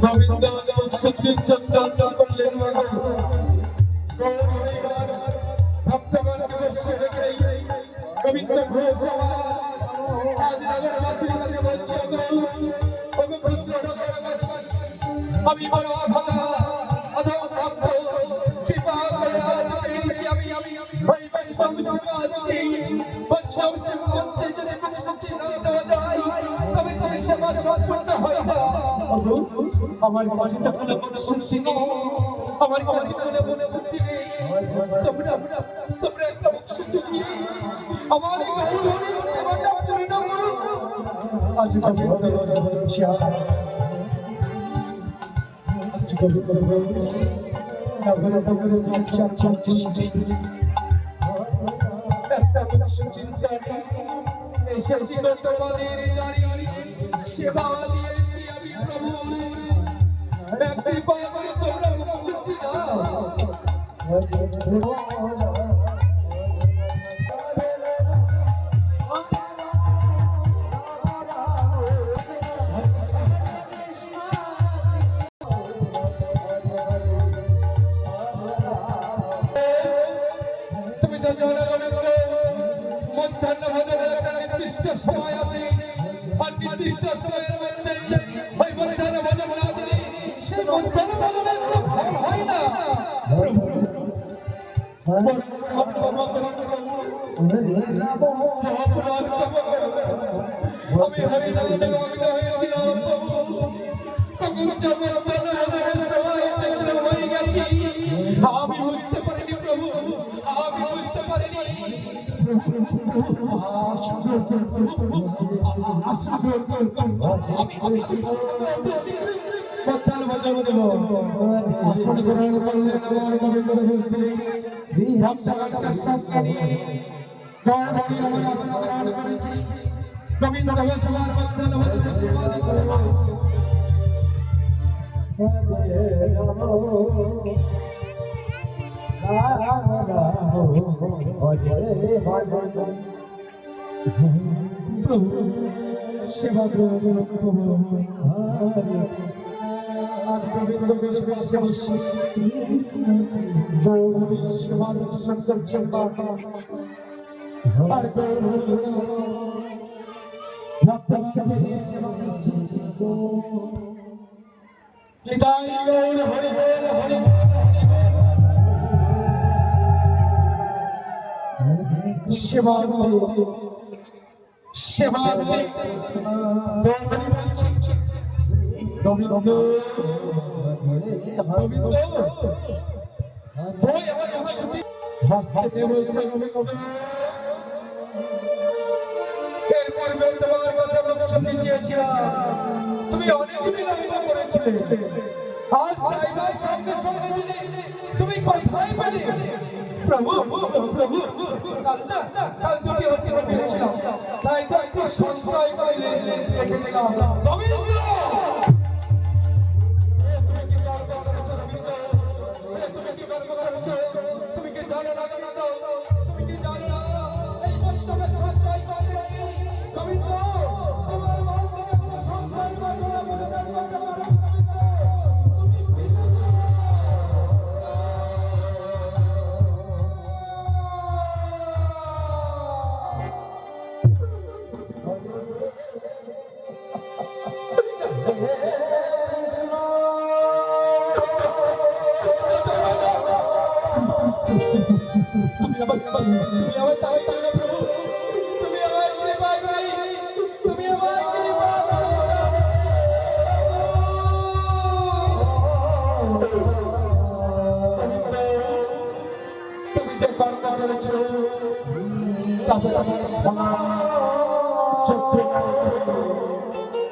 গোবিন্দ সচিন চেষ্টা করলেন ভক্তগণকে বসে রেখে গোবিন্দ ঘোষ আজ নগরবাসীর কাছে বলছে আমি বড় ভাগা অধম ভক্ত কৃপা করে আজ পেয়েছি আমি ওই বৈষ্ণব শিবাকে বৈষ্ণব শিবকে যদি মুখ শক্তি না দেওয়া যায় তবে সেই সেবা সম্পূর্ণ হয় না। আমার কাছে তো কোনো মুখ শক্তি নেই, আমার কাছে তো মুখ শক্তি নেই, তোমরা একটা মুখ শক্তি দিয়ে আমার এই গৌরবের সেবাটা পূর্ণ করো। আজ গোবিন্দ এসেছিল তোমাদের সেবা দিয়েছি আমি প্রভুর কৃপা করে তোমরা মুক্তি দাও। মধ্যাহ্ন ভোজনের একটা নির্দিষ্ট সময় আছে, আর নির্দিষ্ট সময়ের মধ্যে ওই মধ্যাহ্ন ভোজন না দিলে সে মধ্যাহ্ন ভোজনের কোনো ফল হয় না। আমি হরিনামে মগ্ন হয়েছিলাম হয়ে গেছি, আমি বুঝতে পারিনি প্রভু, আমি বুঝতে পারিনি। সেবা আজ গোবিন্দ বিষ্ণু সেবা সেবা গোবিন্দ গোবিন্দ বই আমার অংশটি হাসতে বলছে এর পূর্বে তোমার কাছে অংশটি চেয়েছিলাম, তুমি অনেক বিলম্ব করেছিলে, আজ চাইবার সঙ্গে সঙ্গে দিলে তুমি কোথায় পেলে? প্রভু প্রভু কাল দুটি হতে পেরেছিলাম, তাই তো একটু সঞ্চয় করে রেখেছিলাম। গোবিন্দ তুমি কি জানো না? তুমি কি জানো না এই বৈষ্ণবের সঞ্চয় করে গোবিন্দ তোমার মন থেকে কোনো সঞ্চয় বাসনা করে করতে পারো।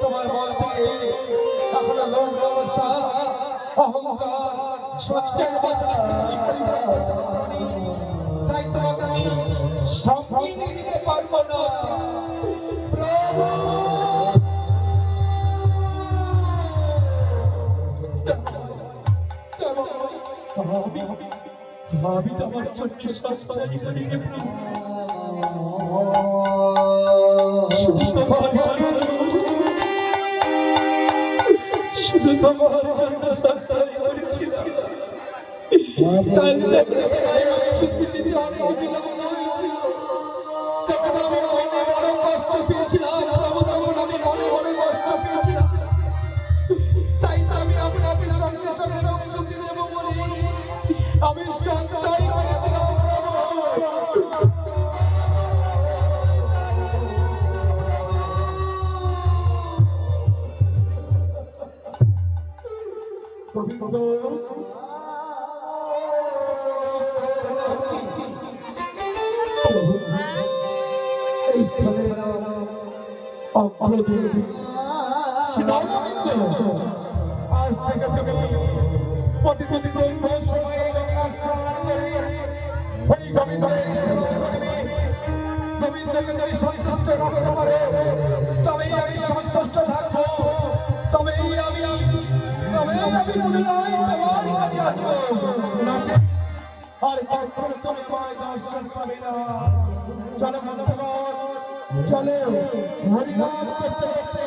তোমার মন থেকে এখনো লোভ লালসা অহংকার সঞ্চয় বাসনা কিছুই পরিবর্তন করতে পারোনি, তাই তোমাকে আমি সঙ্গে নিয়ে নিতে পারবো না। প্রভু আমি তোমার চোখে সঞ্চয় করিনি প্রভু। শুধু তোমার জন্য সঞ্চয় করেছিলাম। কাল থেকে স্বীকৃতি দিতে অনেক বিলম্ব হয়েছিল। তখন আমি মনে বড় কষ্ট পেয়েছিলাম, তখন আমি মনে মনে কষ্ট পেয়েছিলাম। তাই তো আমি আপনাকে সঙ্গে সঙ্গে সুখী দেব বলে আমি সঞ্চয় করেছিলাম। গোবিন্দ এই স্থানে আজ থেকে তুমি প্রতিদিন সময় গঙ্গা স্নান করে ওই গোবিন্দের সেবা করবে। গোবিন্দকে যদি সন্তুষ্ট রাখতে পারে তবেই আমি সন্তুষ্ট থাকবো, তবেই আমি পুনরায় তোমার কাছে আসবো। নাচে আর কখনো তুমি আমায় দর্শন পাবে না। চলো ভক্তগণ, চলো হরিনাম করতে করতে